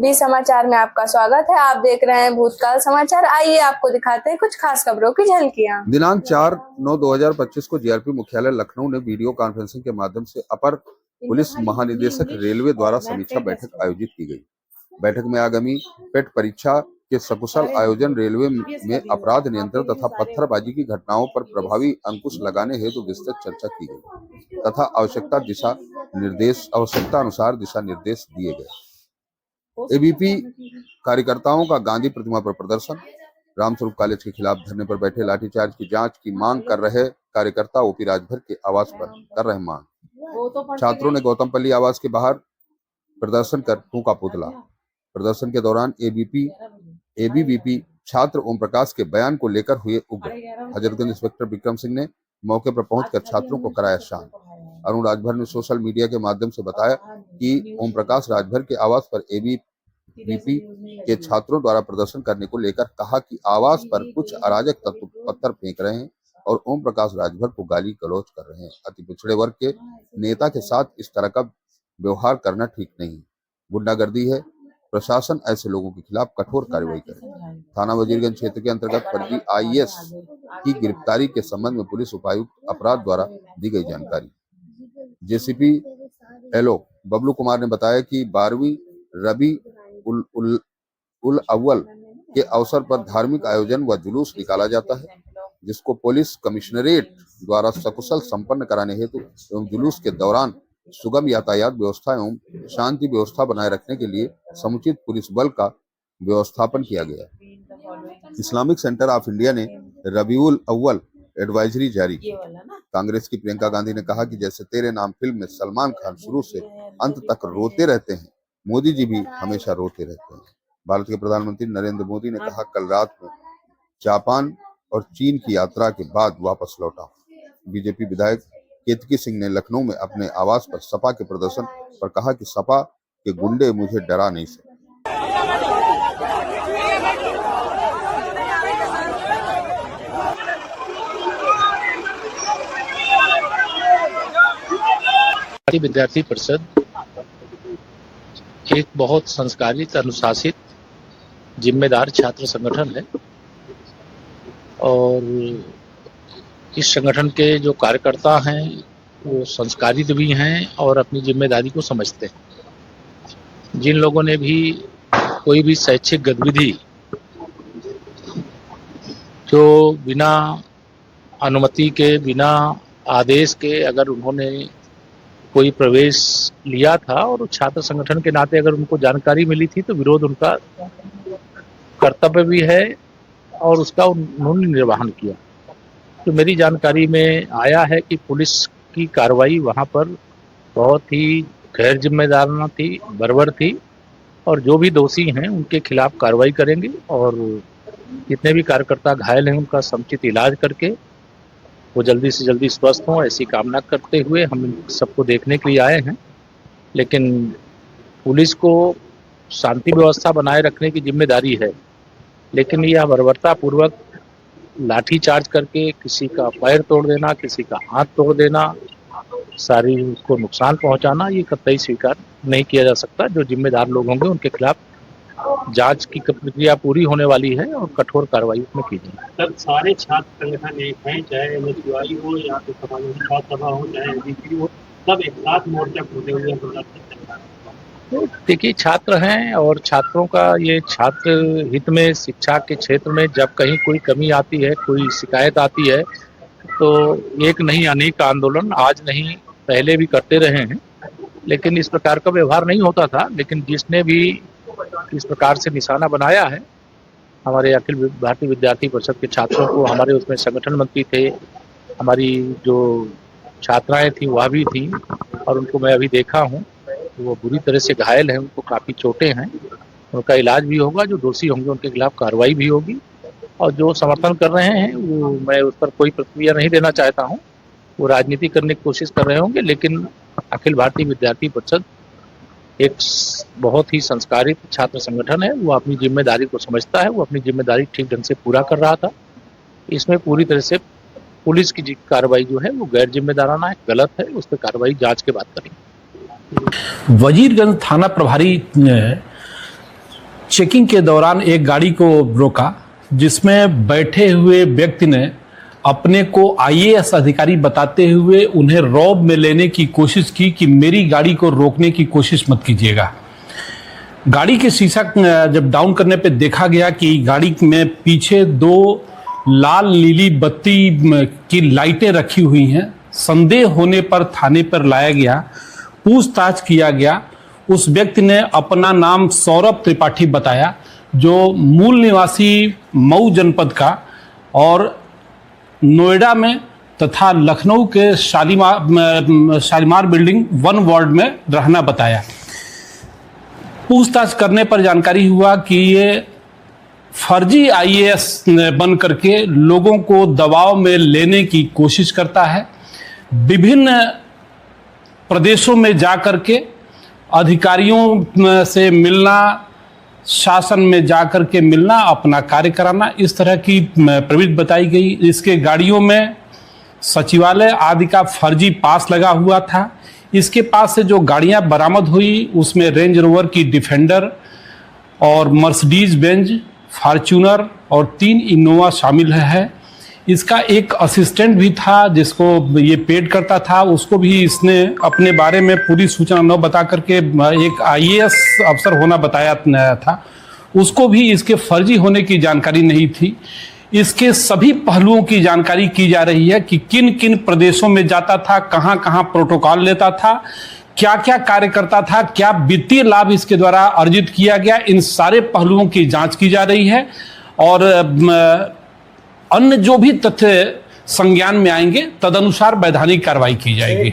B समाचार में आपका स्वागत है। आप देख रहे हैं भूतकाल समाचार। आइए आपको दिखाते हैं कुछ खास खबरों की झलकियां। दिनांक 4/9/2025 को जीआरपी मुख्यालय लखनऊ ने वीडियो कॉन्फ्रेंसिंग के माध्यम से अपर पुलिस महानिदेशक रेलवे द्वारा समीक्षा बैठक आयोजित की गई। बैठक में आगामी पेट परीक्षा के सकुशल आयोजन, रेलवे में अपराध नियंत्रण तथा पत्थरबाजी की घटनाओं पर प्रभावी अंकुश लगाने हेतु विस्तृत चर्चा की गई तथा आवश्यकता अनुसार दिशा निर्देश दिए गए। एबीपी कार्यकर्ताओं का गांधी प्रतिमा पर प्रदर्शन, रामस्वरूप कॉलेज के खिलाफ धरने पर बैठे लाठीचार्ज की जांच की मांग कर रहे कार्यकर्ता ओपी राजभर के आवास पर कर रहे मांग। छात्रों ने गौतमपल्ली आवास के बाहर प्रदर्शन कर फूंका पुतला। प्रदर्शन के दौरान एबीवीपी छात्र ओम प्रकाश के बयान को लेकर हुए उग्र। हजरतगंज इंस्पेक्टर विक्रम सिंह ने मौके पर पहुंचकर छात्रों को कराया शांत। अरुण राजभर ने सोशल मीडिया के माध्यम से बताया कि ओम प्रकाश राजभर के आवास पर एबीवीपी के छात्रों द्वारा प्रदर्शन करने को लेकर कहा कि आवास पर कुछ अराजक तत्व पत्थर फेंक रहे हैं और ओम प्रकाश राजभर को गाली गलौज कर रहे हैं। अति पिछड़े वर्ग के नेता के साथ इस तरह का व्यवहार करना ठीक नहीं, गुंडागर्दी है। प्रशासन ऐसे लोगों के खिलाफ कठोर कार्रवाई करे। थाना वजीरगंज क्षेत्र के अंतर्गत फर्जी आईएएस की गिरफ्तारी के संबंध में पुलिस उपायुक्त अपराध द्वारा दी गई जानकारी। जेसीपी एलओ बबलू कुमार ने बताया कि 12वीं रबी उल अव्वल के अवसर पर धार्मिक आयोजन व जुलूस निकाला जाता है, जिसको पुलिस कमिश्नरेट द्वारा सकुशल संपन्न कराने हेतु एवं जुलूस के दौरान सुगम यातायात व्यवस्था एवं शांति व्यवस्था बनाए रखने के लिए समुचित पुलिस बल का व्यवस्थापन किया गया। इस्लामिक सेंटर ऑफ इंडिया ने रबीउल अव्वल एडवाइजरी जारी की। कांग्रेस की प्रियंका गांधी ने कहा कि जैसे तेरे नाम फिल्म में सलमान खान शुरू से अंत तक रोते रहते हैं, मोदी जी भी हमेशा रोते रहते हैं। भारत के प्रधानमंत्री नरेंद्र मोदी ने कहा, कल रात में जापान और चीन की यात्रा के बाद वापस लौटा। बीजेपी विधायक केतकी सिंह ने लखनऊ में अपने आवास पर सपा के प्रदर्शन पर कहा कि सपा के गुंडे मुझे डरा नहीं सकते। विद्यार्थी परिषद एक बहुत संस्कारित, अनुशासित, जिम्मेदार छात्र संगठन है और इस संगठन के जो कार्यकर्ता हैं वो संस्कारित भी हैं और अपनी जिम्मेदारी को समझते हैं। जिन लोगों ने भी कोई भी शैक्षिक गतिविधि जो बिना अनुमति के, बिना आदेश के अगर उन्होंने कोई प्रवेश लिया था और छात्र संगठन के नाते अगर उनको जानकारी मिली थी तो विरोध उनका कर्तव्य भी है और उसका उन्होंने निर्वहन किया। तो मेरी जानकारी में आया है कि पुलिस की कार्रवाई वहां पर बहुत ही गैर जिम्मेदाराना थी, बर्बर थी और जो भी दोषी हैं उनके खिलाफ कार्रवाई करेंगे और जितने भी कार्यकर्ता घायल हैं उनका समुचित इलाज करके वो जल्दी से जल्दी स्वस्थ हों, ऐसी कामना करते हुए हम सबको देखने के लिए आए हैं। लेकिन पुलिस को शांति व्यवस्था बनाए रखने की जिम्मेदारी है, लेकिन यह बर्बरता पूर्वक लाठी चार्ज करके किसी का पैर तोड़ देना, किसी का हाथ तोड़ देना, शारीरिक को नुकसान पहुंचाना, ये कतई स्वीकार नहीं किया जा सकता। जो जिम्मेदार लोग होंगे उनके खिलाफ जांच की प्रक्रिया पूरी होने वाली है और कठोर कार्रवाई उसमें की जाएगी। सर, सारे छात्र संगठन एक हैं, चाहे एमएसयूआई हो या फिर समाजवादी छात्र सभा हो, चाहे एबीपी हो, सब एक साथ मोर्चा खोले हुए हैं। देखिए, छात्र हैं और छात्रों का ये छात्र हित में, शिक्षा के क्षेत्र में जब कहीं कोई कमी आती है, कोई शिकायत आती है तो एक नहीं अनेक आंदोलन आज नहीं पहले भी करते रहे हैं, लेकिन इस प्रकार का व्यवहार नहीं होता था। लेकिन जिसने भी इस प्रकार से निशाना बनाया है, हमारे अखिल भारतीय विद्यार्थी परिषद के छात्रों को, हमारे उसमें संगठन मंत्री थे, हमारी जो छात्राएं थी वह भी थी और उनको मैं अभी देखा हूँ, वो बुरी तरह से घायल हैं, उनको काफ़ी चोटें हैं, उनका इलाज भी होगा। जो दोषी होंगे उनके खिलाफ कार्रवाई भी होगी और जो समर्थन कर रहे हैं वो, मैं उस पर कोई प्रतिक्रिया नहीं देना चाहता हूँ, वो राजनीति करने की कोशिश कर रहे होंगे। लेकिन अखिल भारतीय विद्यार्थी परिषद एक बहुत ही संस्कारित छात्र संगठन है, वो अपनी जिम्मेदारी को समझता है, वो अपनी जिम्मेदारी ठीक ढंग से पूरा कर रहा था। इसमें पूरी तरह से पुलिस की कार्रवाई जो है वो गैर जिम्मेदाराना है, गलत है, उस पर कार्रवाई जांच के बाद करेंगे। वजीरगंज थाना प्रभारी चेकिंग के दौरान एक गाड़ी को रोका जिसमें बैठे हुए व्यक्ति ने अपने को आईएएस अधिकारी बताते हुए उन्हें रौब में लेने की कोशिश की कि मेरी गाड़ी को रोकने की कोशिश मत कीजिएगा। गाड़ी के शीशा जब डाउन करने पे देखा गया कि गाड़ी में पीछे 2 लाल नीली बत्ती की लाइटें रखी हुई हैं। संदेह होने पर थाने पर लाया गया, पूछताछ किया गया। उस व्यक्ति ने अपना नाम सौरभ त्रिपाठी बताया, जो मूल निवासी मऊ जनपद का और नोएडा में तथा लखनऊ के शालीमार बिल्डिंग 1 वार्ड में रहना बताया। पूछताछ करने पर जानकारी हुआ कि ये फर्जी आईएएस बन करके लोगों को दबाव में लेने की कोशिश करता है। विभिन्न प्रदेशों में जा करके अधिकारियों से मिलना, शासन में जा कर के मिलना, अपना कार्य कराना, इस तरह की प्रवृत्ति बताई गई। इसके गाड़ियों में सचिवालय आदि का फर्जी पास लगा हुआ था। इसके पास से जो गाड़ियां बरामद हुई उसमें रेंज रोवर की डिफेंडर और मर्सिडीज बेंज, फॉर्च्यूनर और 3 इनोवा शामिल है। इसका एक असिस्टेंट भी था जिसको ये पेड करता था, उसको भी इसने अपने बारे में पूरी सूचना न बता करके एक आईएएस अफसर होना बताया था। उसको भी इसके फर्जी होने की जानकारी नहीं थी। इसके सभी पहलुओं की जानकारी की जा रही है कि किन किन प्रदेशों में जाता था, कहां कहां प्रोटोकॉल लेता था, क्या क्या कार्य करता था, क्या वित्तीय लाभ इसके द्वारा अर्जित किया गया। इन सारे पहलुओं की जांच की जा रही है और अन्य जो भी तथ्य संज्ञान में आएंगे तदनुसार वैधानिक कार्रवाई की जाएगी।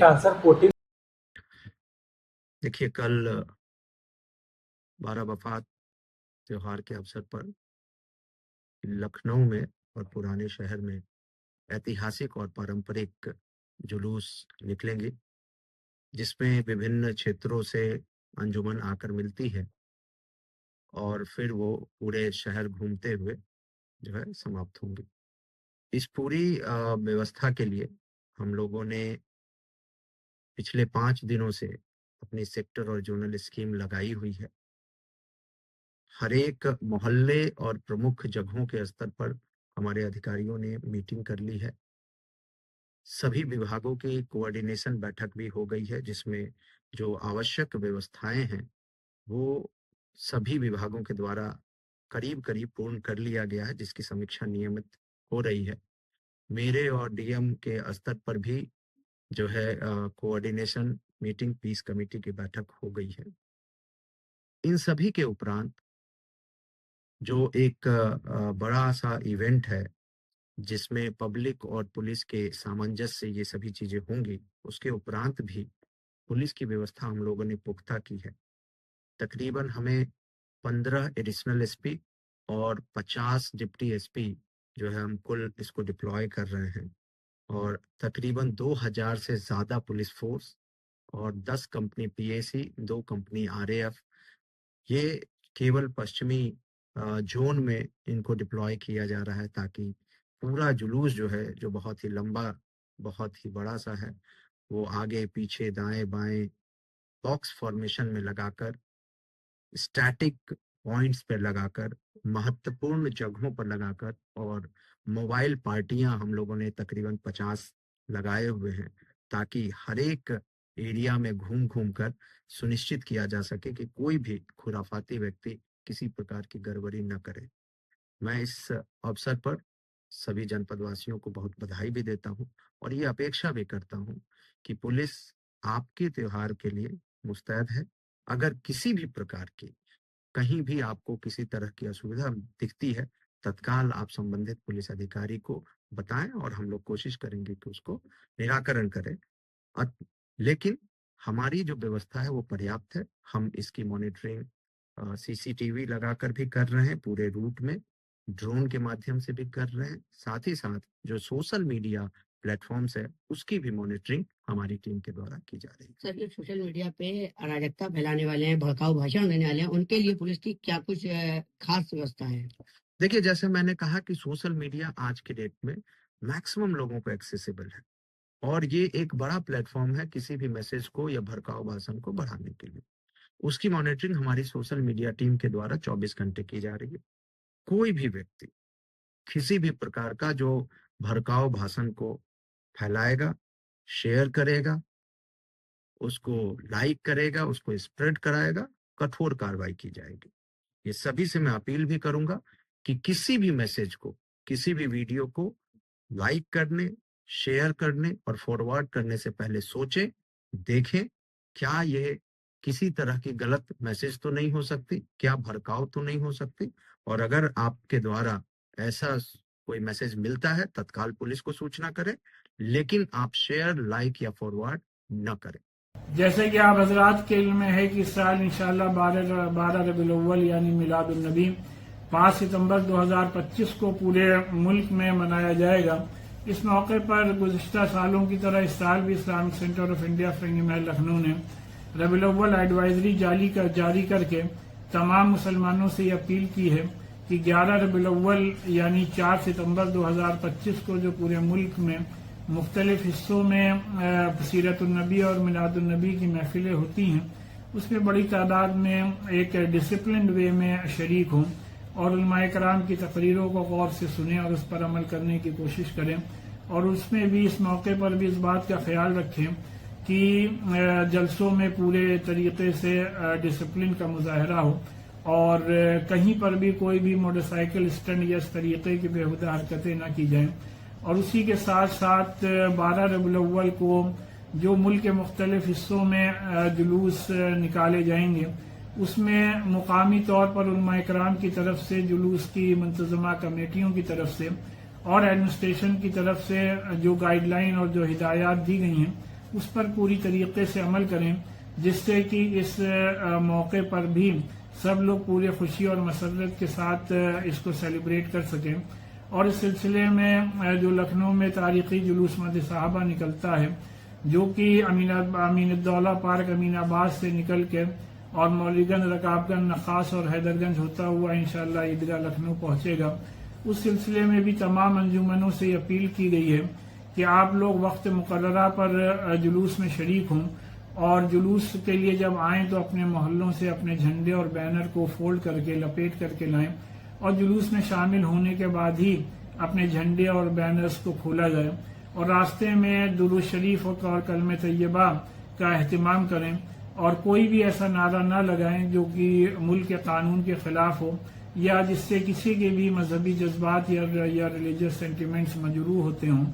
देखिए, कल 12 वफात त्योहार के अवसर पर लखनऊ में और पुराने शहर में ऐतिहासिक और पारंपरिक जुलूस निकलेंगे, जिसमें विभिन्न क्षेत्रों से अंजुमन आकर मिलती है और फिर वो पूरे शहर घूमते हुए जो है समाप्त होंगे। इस पूरी व्यवस्था के लिए हम लोगों ने पिछले 5 दिनों से अपनी सेक्टर और जोनल स्कीम लगाई हुई है। हर एक मोहल्ले और प्रमुख जगहों के स्तर पर हमारे अधिकारियों ने मीटिंग कर ली है। सभी विभागों की कोऑर्डिनेशन बैठक भी हो गई है, जिसमें जो आवश्यक व्यवस्थाएं हैं वो सभी विभागों के द्वारा करीब करीब पूर्ण कर लिया गया है, जिसकी समीक्षा नियमित हो रही है। मेरे और डीएम के स्तर पर भी जो है कोऑर्डिनेशन मीटिंग पीस कमेटी की बैठक हो गई है। इन सभी के उपरांत जो एक बड़ा सा इवेंट है जिसमें पब्लिक और पुलिस के सामंजस्य से ये सभी चीजें होंगी, उसके उपरांत भी पुलिस की व्यवस्था हम लोगों ने पुख्ता की है। तकरीबन हमें 15 एडिशनल एसपी और 50 डिप्टी एसपी जो है हम कुल इसको डिप्लॉय कर रहे हैं और तकरीबन 2000 से ज़्यादा पुलिस फोर्स और 10 कंपनी पीएसी, 2 कंपनी आरएएफ, ये केवल पश्चिमी जोन में इनको डिप्लॉय किया जा रहा है ताकि पूरा जुलूस जो है, जो बहुत ही लंबा, बहुत ही बड़ा सा है, वो आगे पीछे दाएं बाएं बॉक्स फॉर्मेशन में लगाकर, स्टैटिक पॉइंट्स पर लगाकर, महत्वपूर्ण जगहों पर लगाकर और मोबाइल पार्टियां हम लोगों ने तकरीबन 50 लगाए हुए हैं ताकि हर एक एरिया में घूम घूम कर सुनिश्चित किया जा सके कि कोई भी खुराफाती व्यक्ति किसी प्रकार की गड़बड़ी न करे। मैं इस अवसर पर सभी जनपद वासियों को बहुत बधाई भी देता हूं और ये अपेक्षा भी करता हूं कि पुलिस आपके त्योहार के लिए मुस्तैद है। अगर किसी भी प्रकार की कहीं भी आपको किसी तरह की असुविधा दिखती है, तत्काल आप संबंधित पुलिस अधिकारी को बताएं और हम लोग कोशिश करेंगे कि उसको निराकरण करें। लेकिन हमारी जो व्यवस्था है वो पर्याप्त है। हम इसकी मॉनिटरिंग सीसीटीवी लगाकर भी कर रहे हैं, पूरे रूट में ड्रोन के माध्यम से भी कर रहे हैं। साथ ही साथ जो सोशल मीडिया प्लेटफॉर्म्स है उसकी भी मॉनिटरिंग हमारी टीम के द्वारा की जा रही है। सर, जो सोशल मीडिया पे अराजकता फैलाने वाले हैं, भड़काऊ भाषण देने वाले हैं, उनके लिए पुलिस की क्या कुछ खास व्यवस्था है? देखिए, जैसे मैंने कहा कि सोशल मीडिया आज के डेट में मैक्सिमम लोगों को एक्सेसिबल है और ये एक बड़ा प्लेटफॉर्म है किसी भी मैसेज को या भड़काऊ भाषण को बढ़ाने के लिए। उसकी मॉनिटरिंग हमारी सोशल मीडिया टीम के द्वारा 24 घंटे की जा रही है। कोई भी व्यक्ति किसी भी प्रकार का जो भड़काऊ भाषण को फैलाएगा, शेयर करेगा, उसको लाइक करेगा, उसको स्प्रेड कराएगा, कठोर कार्रवाई की जाएगी। ये सभी से मैं अपील भी करूंगा कि किसी भी मैसेज को, किसी भी वीडियो को लाइक करने, शेयर करने और फॉरवर्ड करने से पहले सोचें, देखें क्या ये किसी तरह की गलत मैसेज तो नहीं हो सकती, क्या भड़काऊ तो नहीं हो सकती, और अगर आपके द्वारा ऐसा कोई मैसेज मिलता है तत्काल पुलिस को सूचना करें, लेकिन आप शेयर, लाइक या फॉरवर्ड न करें। जैसे कि आप हजरात के इल्म में है कि इस साल इंशाअल्लाह 12 रबीउल अव्वल यानी मिलादुन नबी 5 सितंबर 2025 को पूरे मुल्क में मनाया जाएगा। इस मौके पर गुज़िश्ता सालों की तरह इस साल भी इस्लामिक सेंटर ऑफ इंडिया फिरंगी महल लखनऊ ने रबीउल अव्वल एडवाइजरी जारी करके तमाम मुसलमानों से ये अपील की है कि 11 रबीउल अव्वल यानी 4 सितंबर 2025 को जो पूरे मुल्क में मुख्तलिफ हिस्सों में सीरतुन्नबी और मिलादुन्नबी की महफिलें होती हैं, उसमें बड़ी तादाद में एक डिसिप्लिन वे में शरीक हों और उलमाए कराम की तकरीरों को गौर से सुनें और उस पर अमल करने की कोशिश करें। और उसमें भी इस मौके पर भी इस बात का ख्याल रखें कि जलसों में पूरे तरीके से डिसिप्लिन का मुजाहरा हो और कहीं पर भी कोई भी मोटरसाइकिल स्टंट या इस तरीके की बेहुदा हरकतें न की जाएं। और उसी के साथ साथ 12 रबीउल अव्वल को जो मुल्क के मुख्तलिफ हिस्सों में जुलूस निकाले जाएंगे, उसमें मुकामी तौर पर उलमाए कराम की तरफ से जुलूस की मुंतजमा कमेटियों की तरफ से और एडमिनिस्ट्रेशन की तरफ से जो गाइडलाइन और जो हिदायत दी गई हैं उस पर पूरी तरीके से अमल करें, जिससे कि इस मौके पर भी सब लोग पूरे खुशी और मसरत के साथ इसको सेलिब्रेट कर सकें। और इस सिलसिले में जो लखनऊ में तारीखी जुलूस मद साहबा निकलता है, जो कि अमीनुद्दौला पार्क अमीनाबाद से निकल के और मौलीगंज, रकाबगंज, नखास और हैदरगंज होता हुआ इंशाअल्लाह ईदगाह लखनऊ पहुंचेगा। उस सिलसिले में भी तमाम अंजुमनों से अपील की गई है कि आप लोग वक्त मुकर्ररा पर जुलूस में शरीक हों और जुलूस के लिए जब आएँ तो अपने मोहल्लों से अपने झंडे और बैनर को फोल्ड करके लपेट करके लाएं और जुलूस में शामिल होने के बाद ही अपने झंडे और बैनर्स को खोला जाए और रास्ते में दुरूद शरीफ और कलमे तैयबा का एहतिमाम करें और कोई भी ऐसा नारा न लगाएं जो कि मुल्क के कानून के खिलाफ हो या जिससे किसी के भी मजहबी जज्बात या रिलीजियस सेंटिमेंट्स मजरूह होते हों।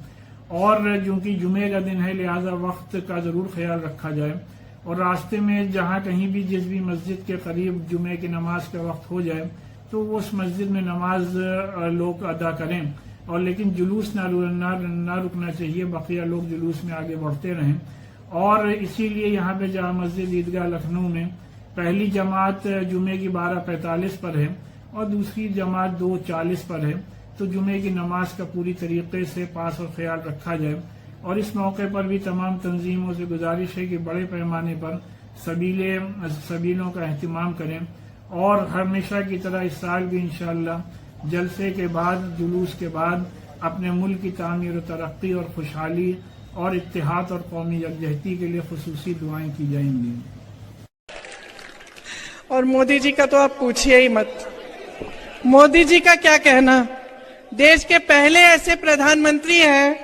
और चूंकि जुमे का दिन है लिहाजा वक्त का जरूर ख्याल रखा जाए और रास्ते में जहाँ कहीं भी जिस भी मस्जिद के करीब जुमे की नमाज का वक्त हो जाए तो उस मस्जिद में नमाज लोग अदा करें और लेकिन जुलूस ना रुकना चाहिए, बकिया लोग जुलूस में आगे बढ़ते रहें। और इसीलिए यहाँ पे जामा मस्जिद ईदगाह लखनऊ में पहली जमात जुमे की 12:45 पर है और दूसरी जमात 2:40 पर है, तो जुमे की नमाज का पूरी तरीके से पास और ख्याल रखा जाए। और इस मौके पर भी तमाम तंजीमों से गुजारिश है कि बड़े पैमाने पर सबीलों का अहतमाम करें और हमेशा की तरह इस साल भी इंशाअल्लाह जलसे के बाद, जुलूस के बाद अपने मुल्क की तामीर और तरक्की और खुशहाली और इत्तेहाद और कौमी यकजहती के लिए खुसूसी दुआएं की जाएंगी। और मोदी जी का तो आप पूछिए ही मत। मोदी जी का क्या कहना, देश के पहले ऐसे प्रधानमंत्री हैं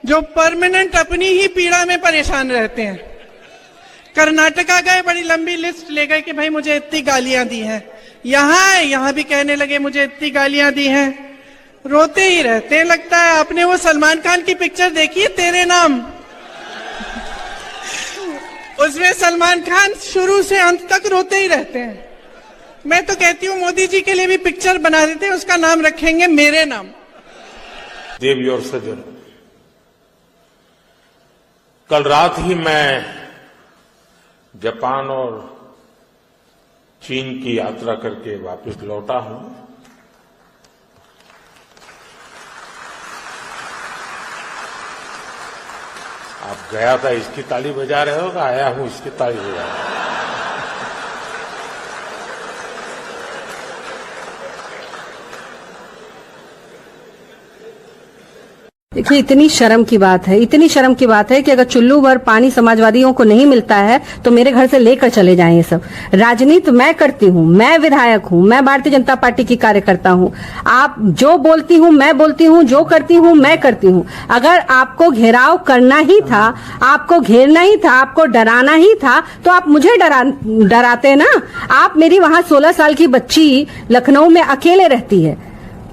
जो परमानेंट अपनी ही पीड़ा में परेशान रहते हैं। कर्नाटका गए, बड़ी लंबी लिस्ट ले गए कि भाई मुझे इतनी गालियां दी हैं, यहाँ भी कहने लगे मुझे इतनी गालियां दी हैं, रोते ही रहते हैं। लगता है आपने वो सलमान खान की पिक्चर देखी है तेरे नाम, उसमें सलमान खान शुरू से अंत तक रोते ही रहते हैं। मैं तो कहती हूँ मोदी जी के लिए भी पिक्चर बना देते हैं, उसका नाम रखेंगे मेरे नाम। देवी और सजन, कल रात ही मैं जापान और चीन की यात्रा करके वापस लौटा हूं। आप गया था इसकी ताली बजा रहे हो, आया हूं इसकी ताली बजा रहे हो। देखिए, इतनी शर्म की बात है, इतनी शर्म की बात है कि अगर चुल्लू भर पानी समाजवादियों को नहीं मिलता है तो मेरे घर से लेकर चले जाएं ये सब। राजनीति मैं करती हूँ, मैं विधायक हूँ, मैं भारतीय जनता पार्टी की कार्यकर्ता हूँ। आप जो बोलती हूँ मैं बोलती हूँ, जो करती हूँ मैं करती हूँ। अगर आपको घेराव करना ही था, आपको घेरना ही था, आपको डराना ही था तो आप मुझे डराते ना। आप मेरी वहां 16 साल की बच्ची लखनऊ में अकेले रहती है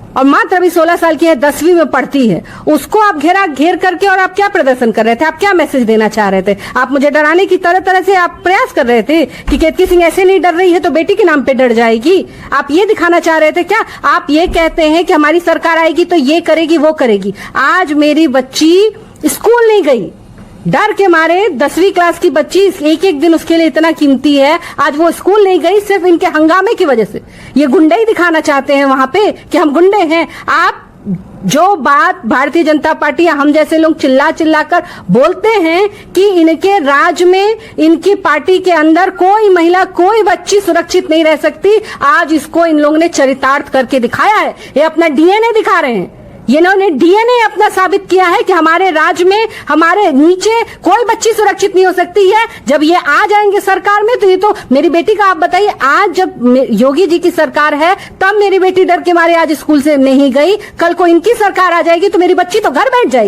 और मात्र अभी 16 साल की है, 10वीं में पढ़ती है। उसको आप घेर करके और आप क्या प्रदर्शन कर रहे थे? आप क्या मैसेज देना चाह रहे थे? आप मुझे डराने की तरह तरह से आप प्रयास कर रहे थे कि केतकी सिंह ऐसे नहीं डर रही है तो बेटी के नाम पे डर जाएगी। आप ये दिखाना चाह रहे थे क्या? आप ये कहते हैं कि हमारी सरकार आएगी तो ये करेगी वो करेगी। आज मेरी बच्ची स्कूल नहीं गई, डर के मारे 10वीं क्लास की बच्ची, एक एक दिन उसके लिए इतना कीमती है। आज वो स्कूल नहीं गई सिर्फ इनके हंगामे की वजह से। ये गुंडे ही दिखाना चाहते हैं वहां पे कि हम गुंडे हैं। आप जो बात भारतीय जनता पार्टी या हम जैसे लोग चिल्ला कर बोलते हैं कि इनके राज में, इनकी पार्टी के अंदर कोई महिला, कोई बच्ची सुरक्षित नहीं रह सकती, आज इसको इन लोगों ने चरितार्थ करके दिखाया है। ये अपना डीएनए दिखा रहे हैं। इन्होंने डीएनए अपना साबित किया है कि हमारे राज्य में, हमारे नीचे कोई बच्ची सुरक्षित नहीं हो सकती है। जब ये आ जाएंगे सरकार में तो ये तो मेरी बेटी का आप बताइए, आज जब योगी जी की सरकार है तब मेरी बेटी डर के मारे आज स्कूल से नहीं गई, कल को इनकी सरकार आ जाएगी तो मेरी बच्ची तो घर बैठ जाएगी।